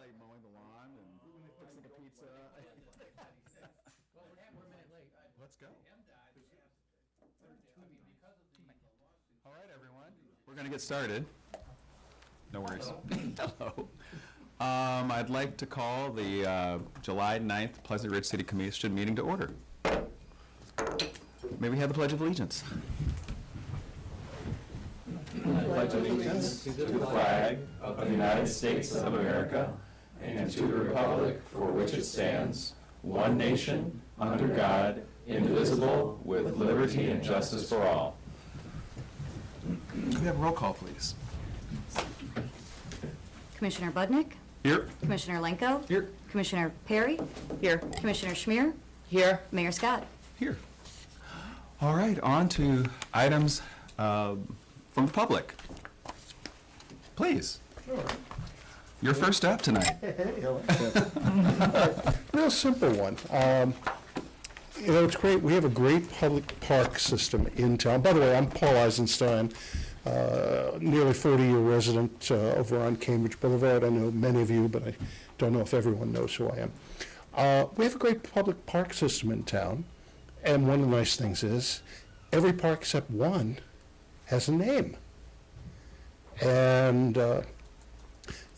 like mowing the lawn and fixing a pizza. Let's go. All right, everyone. We're going to get started. No worries. Hello. I'd like to call the July 9th Pleasant Ridge City Commission meeting to order. May we have the Pledge of Allegiance? Pledge allegiance to the flag of the United States of America and to the republic for which it stands, one nation, under God, indivisible, with liberty and justice for all. Could we have a roll call, please? Commissioner Budnick? Here. Commissioner Lenko? Here. Commissioner Perry? Here. Commissioner Schmier? Here. Mayor Scott? Here. All right, on to items from the public. Please. Your first up tonight. Real simple one. It's great. We have a great public park system in town. By the way, I'm Paul Eisenstein, nearly 40-year resident over on Cambridge Boulevard. I know many of you, but I don't know if everyone knows who I am. We have a great public park system in town, and one of the nice things is every park except one has a name. And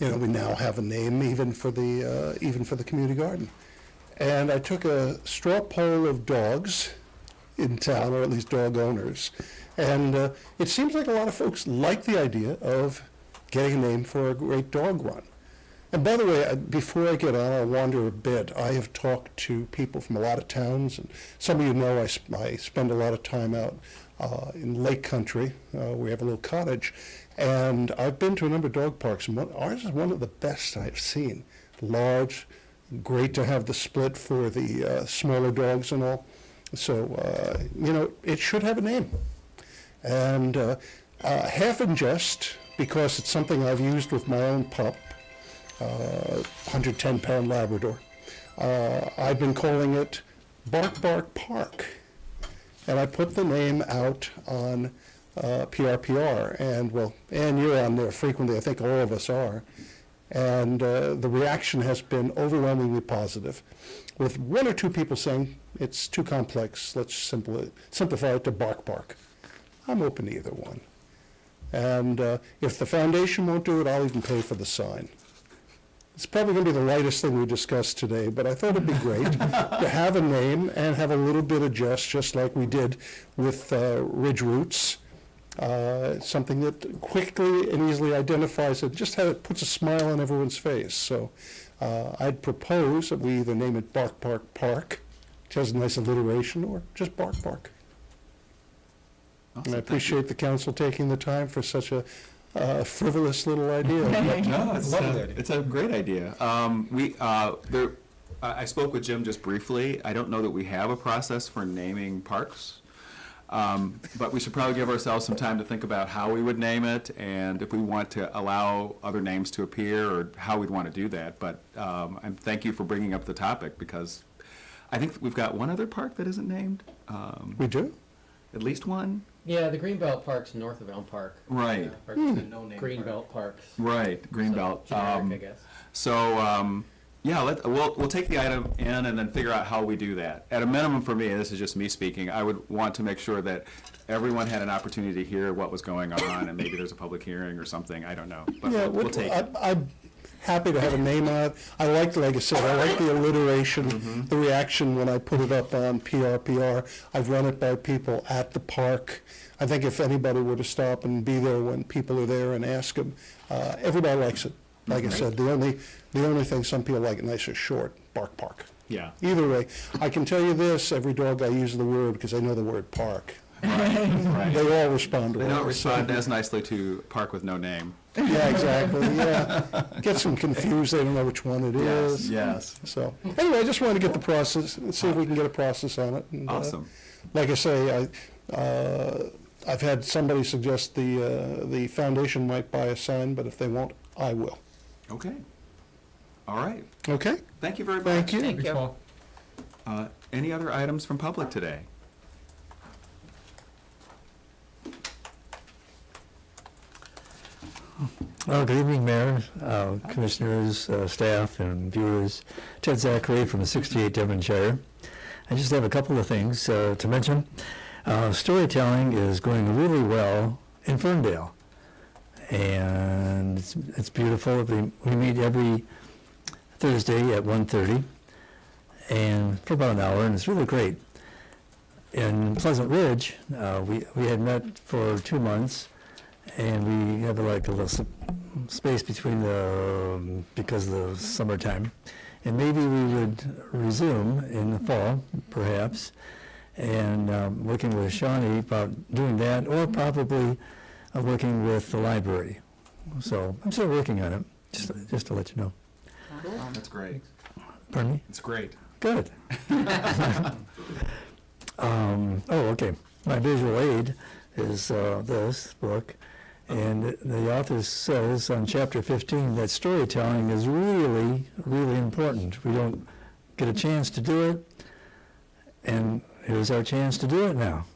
we now have a name even for the community garden. And I took a straw poll of dogs in town, or at least dog owners, and it seems like a lot of folks like the idea of getting a name for a great dog run. And by the way, before I get on, I'll wander a bit. I have talked to people from a lot of towns, and some of you know I spend a lot of time out in Lake Country. We have a little cottage, and I've been to a number of dog parks, and ours is one of the best I've seen. Large, great to have the split for the smaller dogs and all. So, it should have a name. And half in jest, because it's something I've used with my own pup, 110-pound Labrador. I've been calling it Bark Bark Park. And I put the name out on PRPR, and you're on there frequently, I think all of us are. And the reaction has been overwhelmingly positive, with one or two people saying, it's too complex, let's simplify it to Bark Bark. I'm open to either one. And if the foundation won't do it, I'll even pay for the sign. It's probably going to be the lightest thing we discussed today, but I thought it'd be great to have a name and have a little bit of just like we did with Ridge Roots. Something that quickly and easily identifies it, puts a smile on everyone's face. So I'd propose that we either name it Bark Bark Park, which has a nice alliteration, or just Bark Bark. Awesome, And I appreciate the council taking the time for such a frivolous little idea. No, it's a great idea. I spoke with Jim just briefly. I don't know that we have a process for naming parks. But we should probably give ourselves some time to think about how we would name it and if we want to allow other names to appear or how we'd want to do that. But and thank you for bringing up the topic, because I think we've got one other park that isn't named. We do? At least one? Yeah, the Greenbelt Park's north of Elm Park. Right. Or Greenbelt Parks. Right, Greenbelt. So, generic, I guess. So, we'll take the item in and then figure out how we do that. At a minimum for me, and this is just me speaking, I would want to make sure that everyone had an opportunity to hear what was going on, and maybe there's a public hearing or something, I don't know. But we'll take it. I'm happy to have a name on it. Like I said, I like the alliteration, the reaction when I put it up on PRPR. I've run it by people at the park. I think if anybody were to stop and be there when people are there and ask them, everybody likes it. Like I said, the only thing some people like it nice is short, Bark Park. Yeah. Either way, I can tell you this, every dog I use the word because I know the word park. Right. They all respond to it. They don't respond as nicely to park with no name. Yeah, exactly, yeah. Gets them confused, they don't know which one it is. Yes. So, anyway, I just wanted to get the process, and see if we can get a process on it. And, Awesome. like I say, I've had somebody suggest the foundation might buy a sign, but if they won't, I will. Okay. All right. Okay? Thank you very much. Thank you. Thank you. Any other items from public today? Well, good evening, Mayor, Commissioners, staff, and viewers. Ted Zachary from 68 Devonshire. I just have a couple of things to mention. Storytelling is going really well in Ferndale, and it's beautiful. We meet every Thursday at 1:30, and for about an hour, and it's really great. In Pleasant Ridge, we had met for 2 months, and we have like a little space between because of the summertime. And maybe we would resume in the fall, perhaps, and working with Shawnee about doing that, or probably working with the library. So I'm still working on it, just to let you know. That's great. Pardon me? It's great. Good. Okay. My visual aid is this book, and the author says on chapter 15 that storytelling is really, really important. We don't get a chance to do it, and here's our chance to do it now.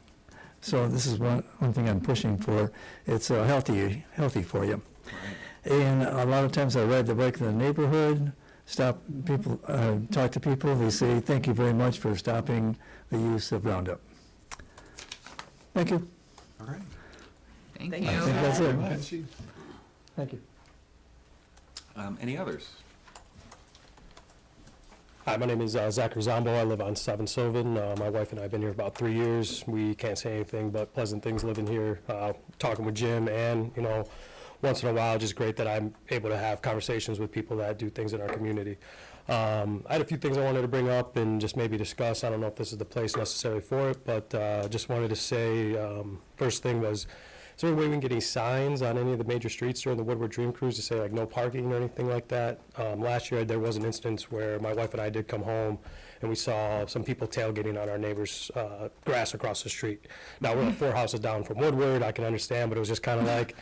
So this is one thing I'm pushing for. It's healthy for you. Right. And a lot of times I ride the bike in the neighborhood, stop people, talk to people. They say, "Thank you very much for stopping the use of Roundup." Thank you. All right. Thank I you. think that's it. Thank you. Any others? Hi, my name is Zachary Zombo. I live on 7 Sylvan. My wife and I have been here about 3 years. We can't say anything but pleasant things living here. Talking with Jim, and once in a while, just great that I'm able to have conversations with people that do things in our community. I had a few things I wanted to bring up and just maybe discuss. I don't know if this is the place necessarily for it, but just wanted to say, first thing was, is there a way we can get any signs on any of the major streets during the Woodward Dream Cruise to say like no parking or anything like that? Last year there was an instance where my wife and I did come home and we saw some people tailgating on our neighbor's grass across the street. Now we're 4 houses down from Woodward, I can understand, but it was just kind of like,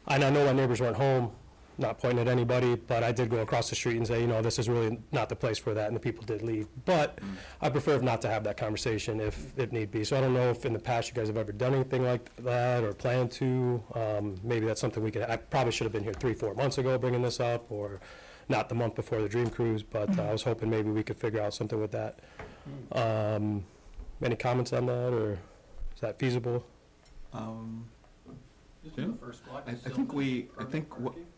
and I know my neighbors weren't home, not pointing at anybody, but I did go across the street and say, this is really not the place for that, and the people did leave. But I prefer not to have that conversation if need be. So I don't know if in the past you guys have ever done anything like that or plan to. Maybe that's something I probably should have been here 3-4 months ago bringing this up, or not the month before the Dream Cruise, but I was hoping maybe we could figure out something with that. Any comments on that, or is that feasible? Jim?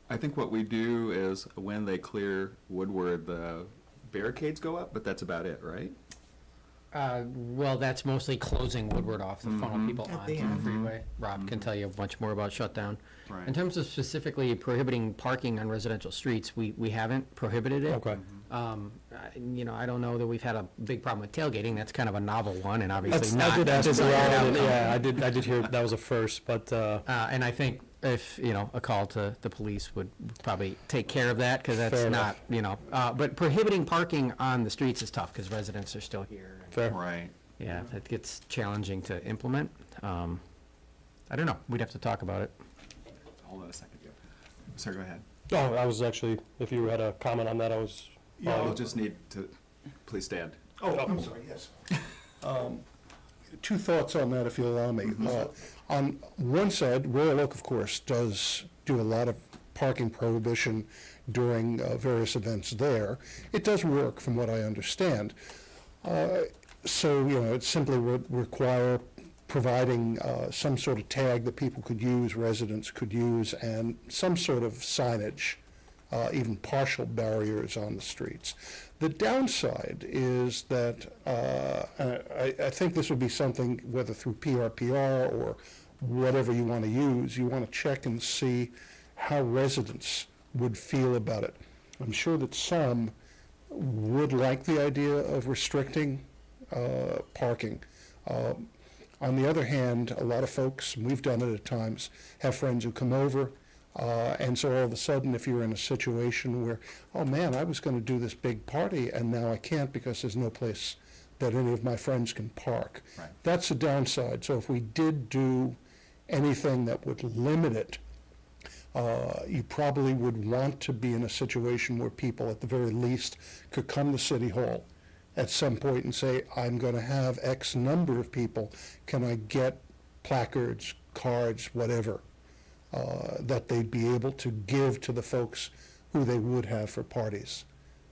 I think what we do is when they clear Woodward, the barricades go up, but that's about it, right? Well, that's mostly closing Woodward off to funnel people onto the freeway. Rob can tell you much more about shutdown. Right. In terms of specifically prohibiting parking on residential streets, we haven't prohibited it. Okay. I don't know that we've had a big problem with tailgating. That's kind of a novel one, and obviously I not. did ask desired around, outcome. yeah, I did hear that was a first, but And I think if, a call to the police would probably take care of that, because that's Fair not, enough. but prohibiting parking on the streets is tough, because residents are still here. fair. Right. Yeah, it gets challenging to implement. I don't know. We'd have to talk about it. Hold on a second. Sir, go ahead. Oh, I was actually, if you had a comment on that, I was. We'll just need to, please stand. Oh, I'm sorry, yes. 2 thoughts on that, if you'll allow me. On one side, Royal Oak, of course, does do a lot of parking prohibition during various events there. It does work, from what I understand. So, it simply would require providing some sort of tag that people could use, residents could use, and some sort of signage, even partial barriers on the streets. The downside is that I think this would be something, whether through PRPR or whatever you want to use, you want to check and see how residents would feel about it. I'm sure that some would like the idea of restricting parking. On the other hand, a lot of folks, and we've done it at times, have friends who come over, and so all of a sudden, if you're in a situation where, oh man, I was going to do this big party, and now I can't because there's no place that any of my friends can park. Right. That's the downside. So if we did do anything that would limit it, you probably would want to be in a situation where people, at the very least, could come to City Hall at some point and say, I'm going to have X number of people. Can I get placards, cards, whatever? that they'd be able to give to the folks who they would have for parties.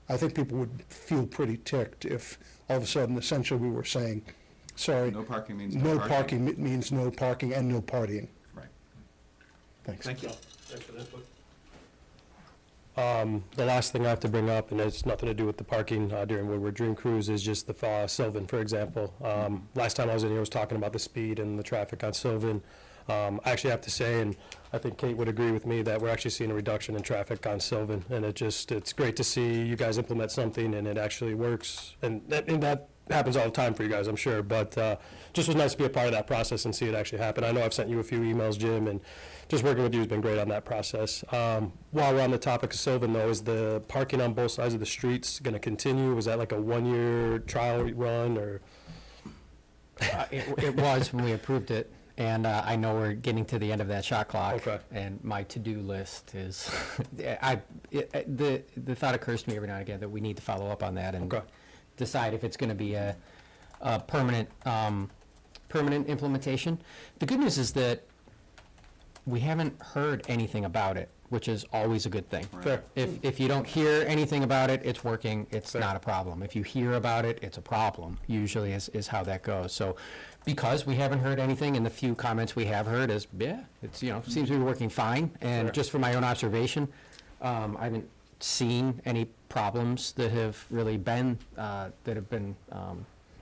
I think people would feel pretty ticked if all of a sudden, essentially, we were saying, sorry, No parking means no parking means no parking and no partying. Right. Thanks. Thank you. The last thing I have to bring up, and it's nothing to do with the parking during Woodward Dream Cruise, is just the Sylvan, for example. Last time I was in here, I was talking about the speed and the traffic on Sylvan. I actually have to say, and I think Kate would agree with me, that we're actually seeing a reduction in traffic on Sylvan, and it's great to see you guys implement something and it actually works, and that happens all the time for you guys, I'm sure, but just was nice to be a part of that process and see it actually happen. I know I've sent you a few emails, Jim, and just working with you has been great on that process. While we're on the topic of Sylvan, though, is the parking on both sides of the streets going to continue? Was that like a one-year trial run, or? It was when we approved it, and I know we're getting to the end of that shot clock. Okay. And my to-do list is, the thought occurs to me every now and again that we need to follow up on that and Okay. decide if it's going to be a permanent implementation. The good news is that we haven't heard anything about it, which is always a good thing. Fair. If you don't hear anything about it, it's working, it's Fair. not a problem. If you hear about it, it's a problem, usually is how that goes. So because we haven't heard anything, and the few comments we have heard is, yeah, it's, seems to be working fine. And Fair. just from my own observation, I haven't seen any problems that have really been,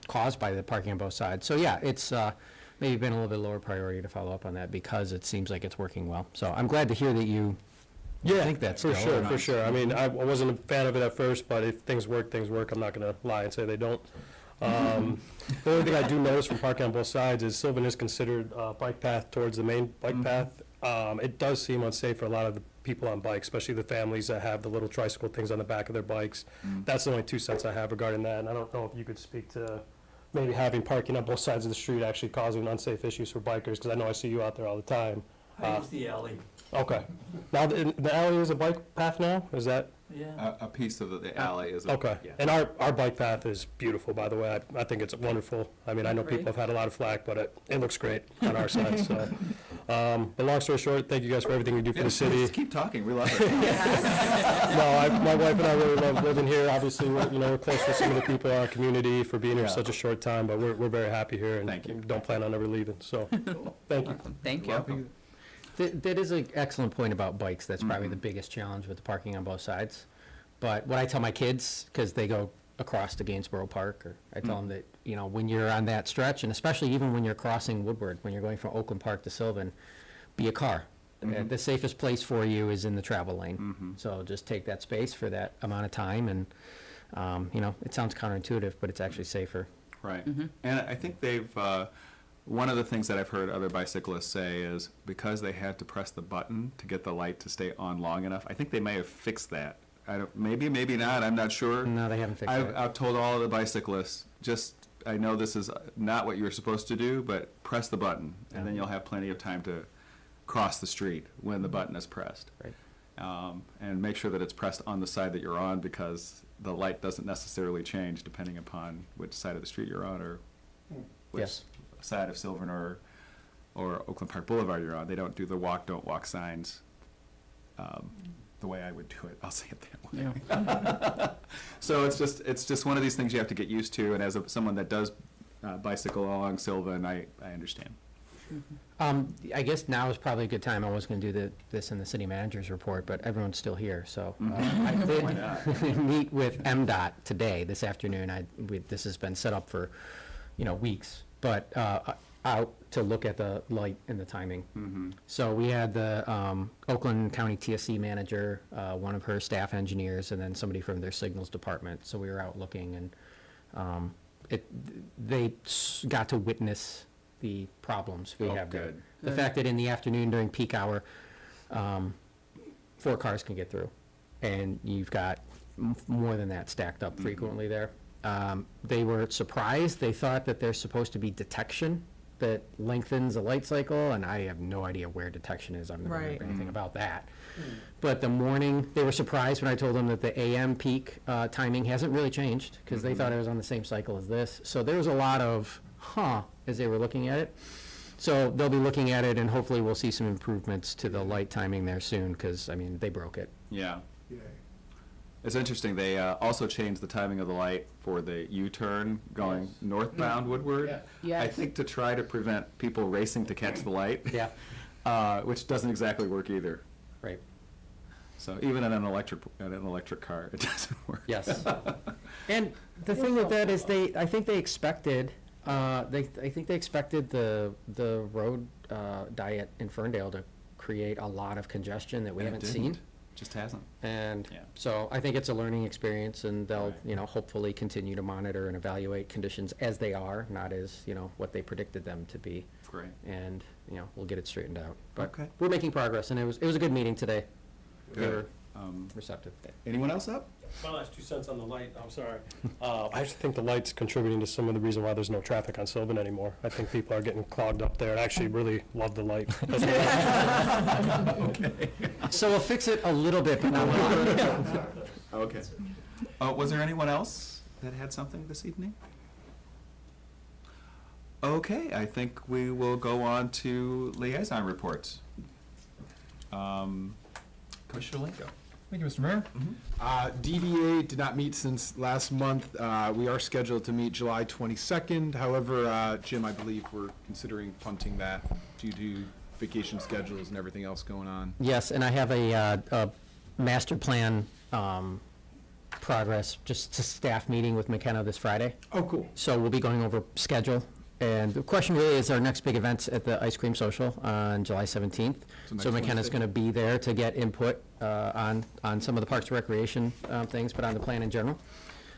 caused by the parking on both sides. So yeah, it's maybe been a little bit lower priority to follow up on that because it seems like it's working well. So I'm glad to hear that you think that's for still sure, nice. for sure. I mean, I wasn't a fan of it at first, but if things work, things work. I'm not going to lie and say they don't. The only thing I do notice from parking on both sides is Sylvan is considered a bike path towards the main bike path. It does seem unsafe for a lot of the people on bikes, especially the families that have the little tricycle things on the back of their bikes. That's the only 2 cents I have regarding that, and I don't know if you could speak to maybe having parking on both sides of the street actually causing unsafe issues for bikers, because I know I see you out there all the time. I use the alley. Okay. Now, the alley is a bike path now? Is that? Yeah. A piece of the alley is. Okay. Yeah. And our bike path is beautiful, by the way. I think it's wonderful. I mean, I know people have had a lot of flack, but it looks great on our side, so. But long story short, thank you guys for everything you do for Yeah, the city. please keep talking, we love it. No, my wife and I really love living here. Obviously, we're close with some of the people in our community for being here Yeah. such a short time, but we're very happy here and Thank you. don't plan on ever leaving, so, thank you. Thank You're you. welcome. That is an excellent point about bikes. That's probably the biggest challenge with the parking on both sides. But what I tell my kids, because they go across to Gainsborough Park, or I tell them that, when you're on that stretch, and especially even when you're crossing Woodward, when you're going from Oakland Park to Sylvan, be a car. The safest place for you is in the travel lane. So just take that space for that amount of time, and, it sounds counterintuitive, but it's actually safer. Right. And I think they've, one of the things that I've heard other bicyclists say is because they had to press the button to get the light to stay on long enough, I think they may have fixed that. Maybe not, I'm not sure. No, they haven't fixed that. I've told all of the bicyclists, I know this is not what you're supposed to do, but press the button, and then you'll have plenty of time to cross the street when the button is pressed. Right. And make sure that it's pressed on the side that you're on, because the light doesn't necessarily change depending upon which side of the street you're on, or which Yes. side of Sylvan or Oakland Park Boulevard you're on. They don't do the walk, don't walk signs the way I would do it. I'll say it that way. So it's just one of these things you have to get used to, and as someone that does bicycle along Sylvan, I understand. I guess now is probably a good time. I was going to do this in the city manager's report, but everyone's still here, so. I did meet with MDOT today, this afternoon. This has been set up for, weeks, but out to look at the light and the timing. So we had the Oakland County TSC manager, one of her staff engineers, and then somebody from their signals department. So we were out looking, and they got to witness the problems we Oh, have there. good. The fact that in the afternoon during peak hour, 4 cars can get through, and you've got more than that stacked up frequently there. They were surprised. They thought that there's supposed to be detection that lengthens the light cycle, and I have no idea where detection is. I don't remember anything about that. But the morning, they were surprised when I told them that the AM peak timing hasn't really changed, because they thought it was on the same cycle as this. So there was a lot of, as they were looking at it. So they'll be looking at it, and hopefully we'll see some improvements to the light timing there soon, because, I mean, they broke it. Yeah. It's interesting, they also changed the timing of the light for the U-turn going northbound Woodward. Yes. I think to try to prevent people racing to catch the light. Yeah. Which doesn't exactly work either. Right. So even in an electric car, it doesn't work. Yes. And the thing with that is I think they expected, I think they expected the road diet in Ferndale to create a lot of congestion that we And it haven't seen. didn't. Just hasn't. And Yeah. so I think it's a learning experience, and they'll, Right. you know, hopefully continue to monitor and evaluate conditions as they are, not as, you know, what they predicted them to be. Great. And, you know, we'll get it straightened out. But Okay. we're making progress, and it was a good meeting today. They Good. were Um, receptive. Anyone else up? My last 2 cents on the light, I'm sorry. I actually think the light's contributing to some of the reason why there's no traffic on Sylvan anymore. I think people are getting clogged up there. I actually really love the light. So we'll fix it a little bit, but not a lot. Okay. Was there anyone else that had something this evening? Okay, I think we will go on to liaison reports. Commissioner Linko. Thank you, Mr. Mayor. DDA did not meet since last month. We are scheduled to meet July 22nd. However, Jim, I believe we're considering punting that due to vacation schedules and everything else going on. Yes, and I have a master plan progress, just a staff meeting with McKenna this Friday. Oh, cool. So we'll be going over schedule. And the question really is our next big event's at the Ice Cream Social on July 17th. So next So McKenna's Wednesday. going to be there to get input on some of the Parks and Recreation things, but on the plan in general.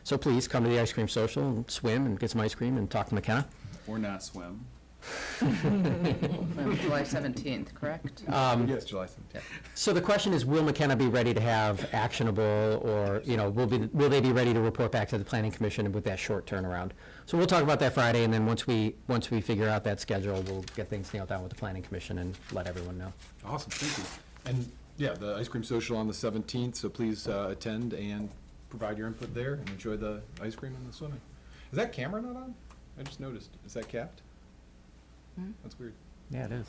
So please come to the Ice Cream Social and swim and get some ice cream and talk to McKenna. Or not swim. July 17th, correct? Yes, July 17th. So the question is, will McKenna be ready to have actionable, or, you know, will they be ready to report back to the Planning Commission with that short turnaround? So we'll talk about that Friday, and then once we figure out that schedule, we'll get things nailed down with the Planning Commission and let everyone know. Awesome, thank you. And, yeah, the ice cream social on the 17th, so please attend and provide your input there and enjoy the ice cream and the swimming. Is that camera not on? I just noticed. Is that capped? That's weird. Yeah, it is.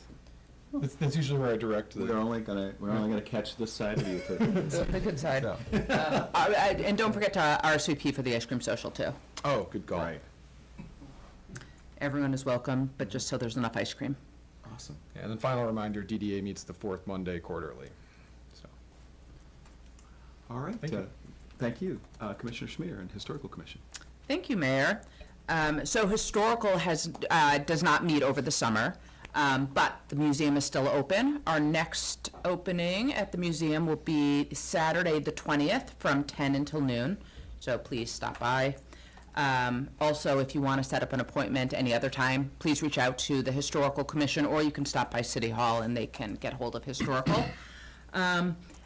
That's usually where I direct the. We're only gonna catch this side of you. The good side. No. And don't forget to RSVP for the ice cream social, too. Oh, good call. Right. Everyone is welcome, but just so there's enough ice cream. Awesome. Yeah, and then final reminder, DDA meets the fourth Monday quarterly. So, All right. Thank you. Thank you. Commissioner Schmier and Historical Commission. Thank you, Mayor. So Historical does not meet over the summer, but the museum is still open. Our next opening at the museum will be Saturday, the 20th, from 10 until noon, so please stop by. Also, if you want to set up an appointment any other time, please reach out to the Historical Commission, or you can stop by City Hall and they can get hold of Historical.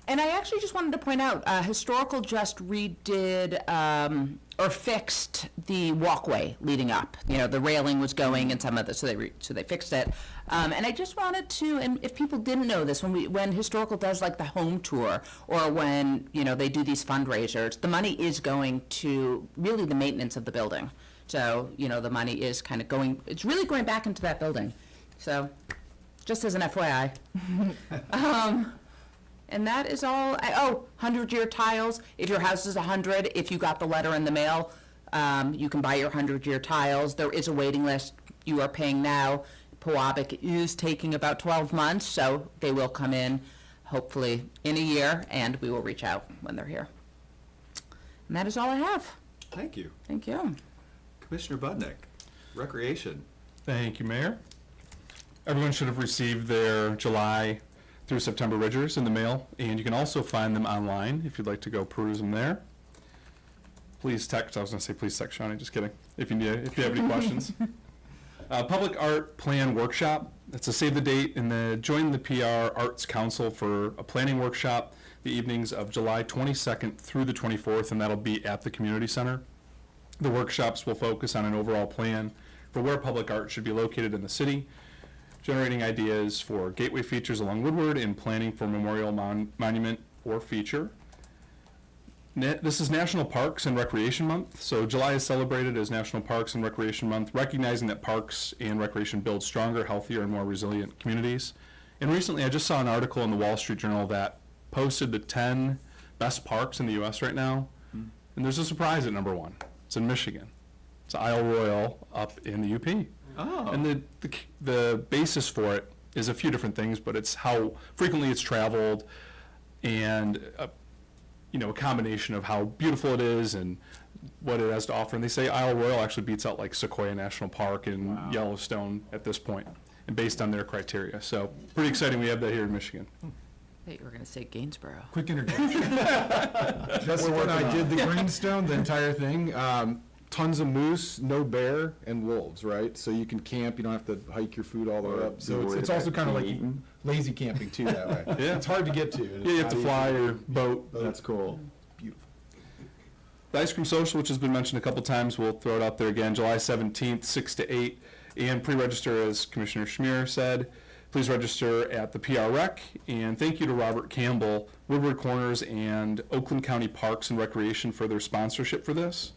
And I actually just wanted to point out, Historical just redid, or fixed the walkway leading up. You know, the railing was going and some of the, so they fixed it. And I just wanted to, and if people didn't know this, when Historical does like the home tour, or when, you know, they do these fundraisers, the money is going to really the maintenance of the building. So, you know, the money is kind of going, it's really going back into that building. So, just as an FYI. And that is all. 100-year tiles. If your house is 100, if you got the letter in the mail, you can buy your 100-year tiles. There is a waiting list. You are paying now. Pewabic is taking about 12 months, so they will come in hopefully in a year, and we will reach out when they're here. And that is all I have. Thank you. Thank you. Commissioner Budnick, Recreation. Thank you, Mayor. Everyone should have received their July through September Ridgers in the mail, and you can also find them online if you'd like to go peruse them there. Please text, I was gonna say please text Shawnee, just kidding, if you have any questions. Public Art Plan Workshop, it's a save the date and join the PR Arts Council for a planning workshop the evenings of July 22nd through the 24th, and that'll be at the community center. The workshops will focus on an overall plan for where public art should be located in the city, generating ideas for gateway features along Woodward, and planning for memorial monument or feature. This is National Parks and Recreation Month. So July is celebrated as National Parks and Recreation Month, recognizing that parks and recreation build stronger, healthier, and more resilient communities. And recently, I just saw an article in the Wall Street Journal that posted the 10 best parks in the U.S. right now. And there's a surprise at number 1. It's in Michigan. It's Isle Royale up in the UP. Oh. And the basis for it is a few different things, but it's how frequently it's traveled and a combination of how beautiful it is and what it has to offer. And they say Isle Royale actually beats out like Sequoia National Park and Yellowstone at this point, and based on their criteria. So pretty exciting we have that here in Michigan. I thought you were going to say Gainsborough. Quick interjection. Jessica and I did the Greenstone, the entire thing. Tons of moose, no bear, and wolves, right? So you can camp, you don't have to hike your food all the way up. So it's also kind of like lazy camping too that way. Yeah. It's hard to get to. Yeah, you have to fly your boat. That's cool. Beautiful. The Ice Cream Social, which has been mentioned a couple times, we'll throw it out there again, July 17th, 6 to 8. And pre-register, as Commissioner Schmier said. Please register at the PR Rec. And thank you to Robert Campbell, Woodward Corners, and Oakland County Parks and Recreation for their sponsorship for this.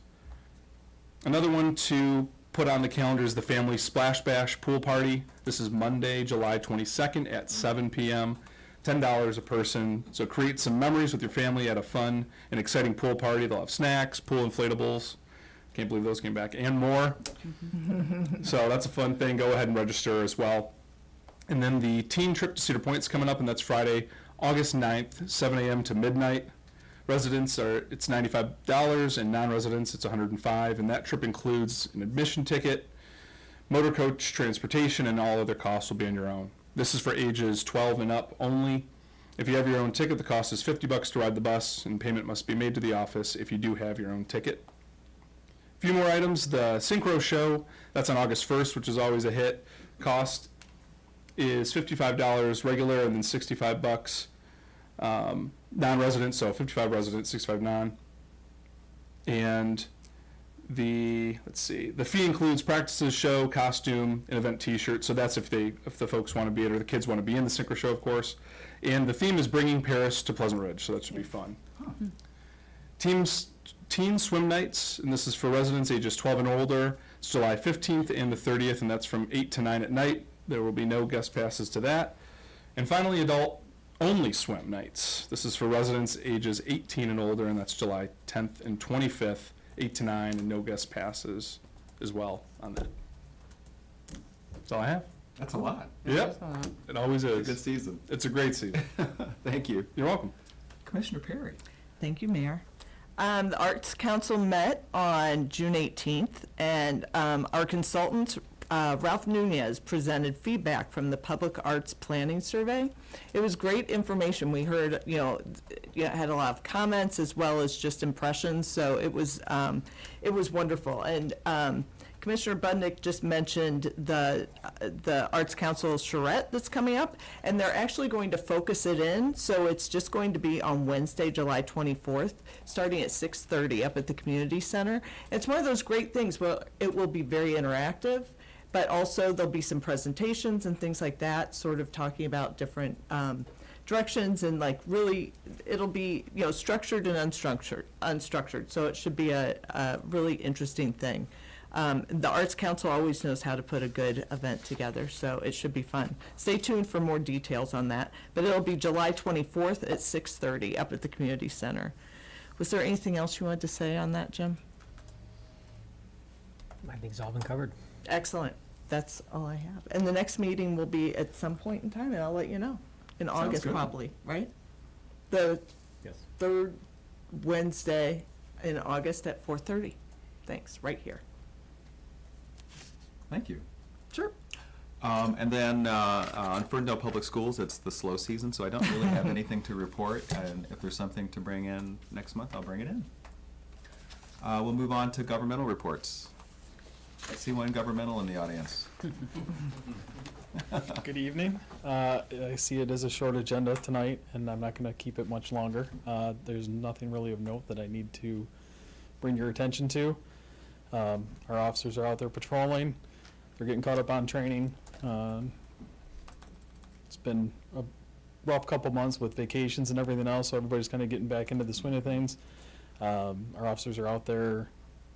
Another one to put on the calendar is the Family Splash Bash Pool Party. This is Monday, July 22nd at 7 p.m. $10 a person. So create some memories with your family at a fun and exciting pool party. They'll have snacks, pool inflatables. Can't believe those came back, and more. So that's a fun thing. Go ahead and register as well. And then the teen trip to Cedar Point is coming up, and that's Friday, August 9th, 7 a.m. to midnight. Residents it's $95, and non-residents it's $105, and that trip includes an admission ticket, motor coach transportation, and all other costs will be on your own. This is for ages 12 and up only. If you have your own ticket, the cost is $50 to ride the bus, and payment must be made to the office if you do have your own ticket. A few more items. The Synchro Show, that's on August 1st, which is always a hit. Cost is $55 regular, and then $65 non-resident, so 55 resident, 65 non. And the fee includes practices, show, costume, and event t-shirt. So that's if the folks want to be it or the kids want to be in the Synchro Show, of course. And the theme is bringing Paris to Pleasant Ridge, so that should be fun. Teen swim nights, and this is for residents ages 12 and older. It's July 15th and the 30th, and that's from 8 to 9 at night. There will be no guest passes to that. And finally, adult-only swim nights. This is for residents ages 18 and older, and that's July 10th and 25th, 8 to 9, and no guest passes as well on that. That's all I have. That's a lot. Yep, it always It's a is. good season. It's a great season. Thank you. You're welcome. Commissioner Perry. Thank you, Mayor. The Arts Council met on June 18th, and our consultant, Ralph Nunez, presented feedback from the Public Arts Planning Survey. It was great information. We heard, had a lot of comments as well as just impressions, so it was wonderful. And Commissioner Budnick just mentioned the Arts Council charrette that's coming up, and they're actually going to focus it in, so it's just going to be on Wednesday, July 24th, starting at 6:30 up at the community center. It's one of those great things where it will be very interactive, but also there'll be some presentations and things like that, sort of talking about different directions, and like really, it'll be, structured and unstructured, so it should be a really interesting thing. The Arts Council always knows how to put a good event together, so it should be fun. Stay tuned for more details on that, but it'll be July 24th at 6:30 up at the community center. Was there anything else you wanted to say on that, Jim? I think it's all been covered. Excellent. That's all I have. And the next meeting will be at some point in time, and I'll let you know. In August, good. probably, right? The Yes. third Wednesday in August at 4:30. Thanks, right here. Thank you. Sure. And then on Ferndale Public Schools, it's the slow season, so I don't really have anything to report. And if there's something to bring in next month, I'll bring it in. We'll move on to governmental reports. I see one governmental in the audience. Good evening. I see it as a short agenda tonight, and I'm not going to keep it much longer. There's nothing really of note that I need to bring your attention to. Our officers are out there patrolling. They're getting caught up on training. It's been a rough couple months with vacations and everything else, so everybody's kind of getting back into the swing of things. Our officers are out there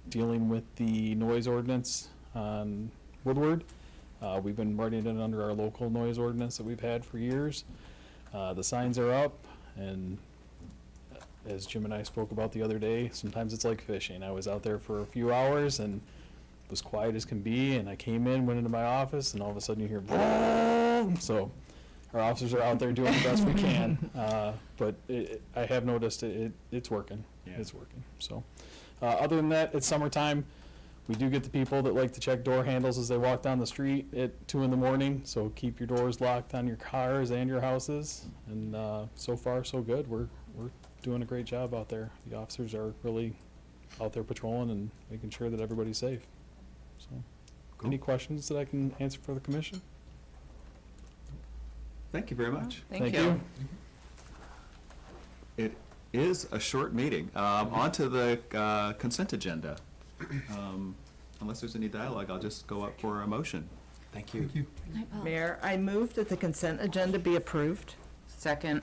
dealing with the noise ordinance on Woodward. We've been running it under our local noise ordinance that we've had for years. The signs are up, and as Jim and I spoke about the other day, sometimes it's like fishing. I was out there for a few hours and it was quiet as can be, and I came in, went into my office, and all of a sudden you hear boom. So our officers are out there doing the best we can, but I have noticed it's working. Yeah. It's working. So other than that, it's summertime. We do get the people that like to check door handles as they walk down the street at 2 in the morning, so keep your doors locked on your cars and your houses. And so far, so good. We're doing a great job out there. The officers are really out there patrolling and making sure that everybody's safe. So, any questions that I can answer for the commission? Thank you very much. Thank you. It is a short meeting. On to the consent agenda. Unless there's any dialogue, I'll just go up for a motion. Thank you. Night, Paul. Mayor, I move that the consent agenda be approved. Second.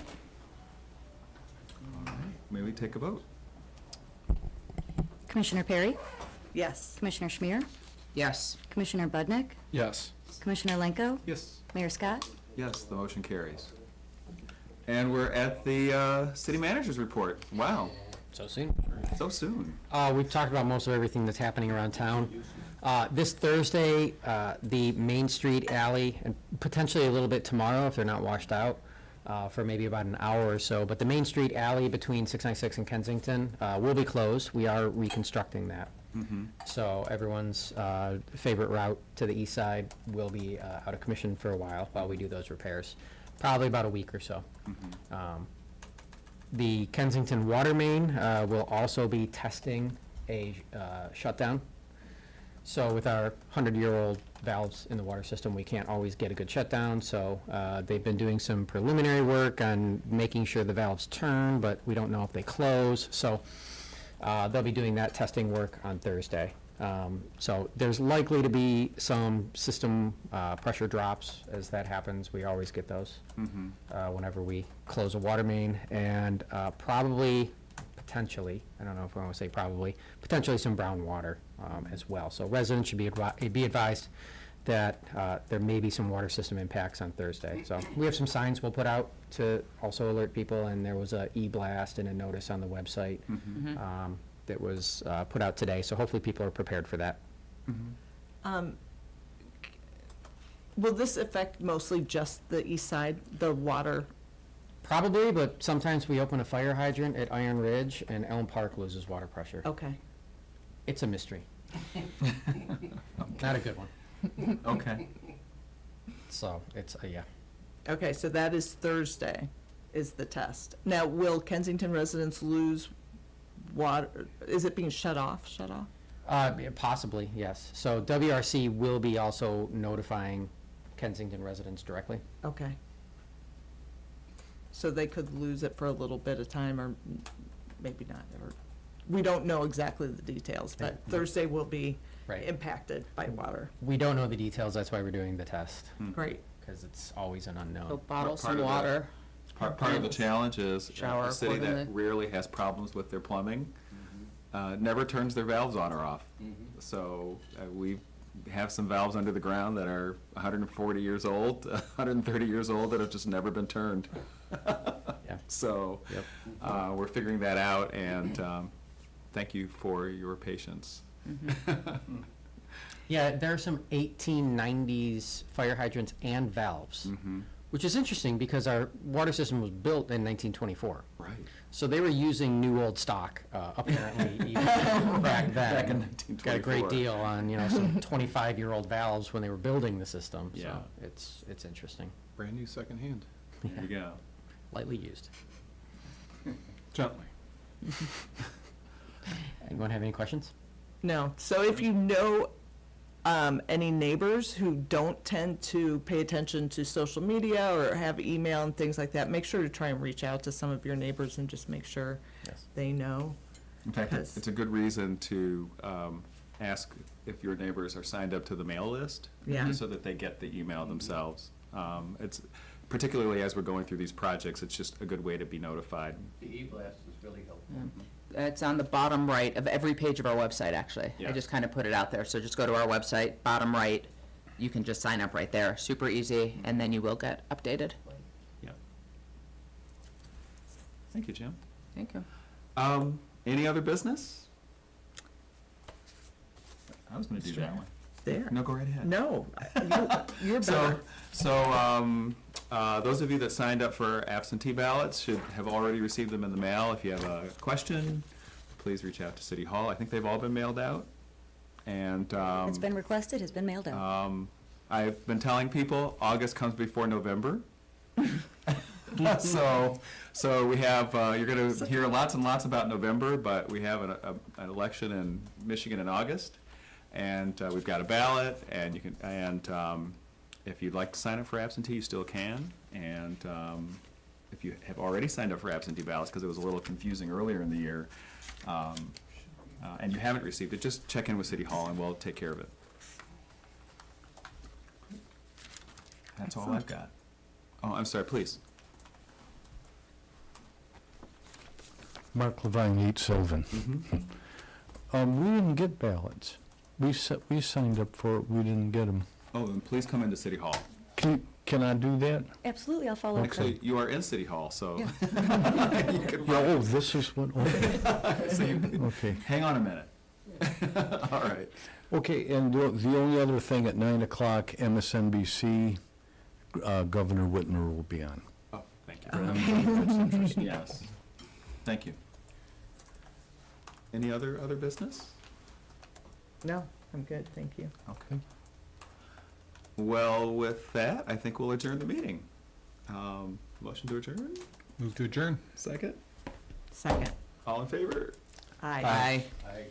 May we take a vote? Commissioner Perry? Yes. Commissioner Schmier? Yes. Commissioner Budnick? Yes. Commissioner Lenko? Yes. Mayor Scott? Yes, the motion carries. And we're at the city manager's report. Wow, So soon. so soon. We've talked about most of everything that's happening around town. This Thursday, the Main Street alley, and potentially a little bit tomorrow if they're not washed out, for maybe about an hour or so. But the Main Street alley between 696 and Kensington will be closed. We are reconstructing that. So everyone's favorite route to the east side will be out of commission for a while we do those repairs. Probably about a week or so. The Kensington water main will also be testing a shutdown. So with our 100-year-old valves in the water system, we can't always get a good shutdown. So they've been doing some preliminary work on making sure the valves turn, but we don't know if they close. So they'll be doing that testing work on Thursday. So there's likely to be some system pressure drops as that happens. We always get those whenever we close a water main, and probably, potentially, I don't know if I want to say probably, potentially some brown water as well. So residents should be advised that there may be some water system impacts on Thursday. So we have some signs we'll put out to also alert people, and there was a e-blast and a notice on the website that was put out today, so hopefully people are prepared for that. Will this affect mostly just the east side, the water? Probably, but sometimes we open a fire hydrant at Iron Ridge and Elm Park loses water pressure. Okay. It's a mystery. Not a good one. Okay. So it's, yeah. Okay, so that is Thursday, is the test. Now, will Kensington residents lose water? Is it being shut off? Possibly, yes. So WRC will be also notifying Kensington residents directly. Okay. So they could lose it for a little bit of time, or maybe not, or, we don't know exactly the details, but Thursday will be Right. impacted by water. We don't know the details, that's why we're doing the test, Great. because it's always an unknown. So bottle Part some of the- water. Part of the challenge is Shower a city that accordingly. rarely has problems with their plumbing, never turns their valves on or off. So we have some valves under the ground that are 140 years old, 130 years old, that have just never been turned. Yeah. So we're figuring that out, and thank you for your patience. Yeah, there are some 1890s fire hydrants and valves, which is interesting because our water system was built in 1924. Right. So they were using new old stock, apparently, even back then. Back in Got a great 1924. deal on, some 25-year-old valves when they were building the system. Yeah. So it's interesting. Brand new secondhand. There you go. Lightly used. Gently. Anyone have any questions? No. So if you know any neighbors who don't tend to pay attention to social media or have email and things like that, make sure to try and reach out to some of your neighbors and just make sure Yes. they know. In fact, Because- it's a good reason to ask if your neighbors are signed up to the mail list. Yeah. So that they get the email themselves. It's particularly as we're going through these projects, it's just a good way to be notified. The e-blast is really helpful. It's on the bottom right of every page of our website, actually. I Yeah. just kind of put it out there, so just go to our website, bottom right, you can just sign up right there, super easy, and then you will get updated. Yeah. Thank you, Jim. Thank you. Any other business? I was gonna do that one. There. No, go right ahead. No, you're So, better. those of you that signed up for absentee ballots should have already received them in the mail. If you have a question, please reach out to City Hall. I think they've all been mailed out. And, It's been requested, has been mailed out. I've been telling people, August comes before November. So we have, you're gonna hear lots and lots about November, but we have an election in Michigan in August. And we've got a ballot, and you can, and if you'd like to sign up for absentee, you still can. And if you have already signed up for absentee ballots, because it was a little confusing earlier in the year, and you haven't received it, just check in with City Hall and we'll take care of it. That's all I've got. Oh, I'm sorry, please. Mark Levine, 8 Sylvan. We didn't get ballots. We signed up for it, we didn't get them. Oh, then please come into City Hall. Can I do that? Absolutely, I'll follow up. Actually, you are in City Hall, so. You can Oh, this is what, So you okay. hang on a minute. All right. Okay, and the only other thing, at 9 o'clock, MSNBC, Governor Whitmer will be on. Oh, thank you. Yes. Thank you. Any other business? No, I'm good, thank you. Okay. Well, with that, I think we'll adjourn the meeting. Motion to adjourn? Move to adjourn. Second? Second. All in favor? Aye. Bye. Aye.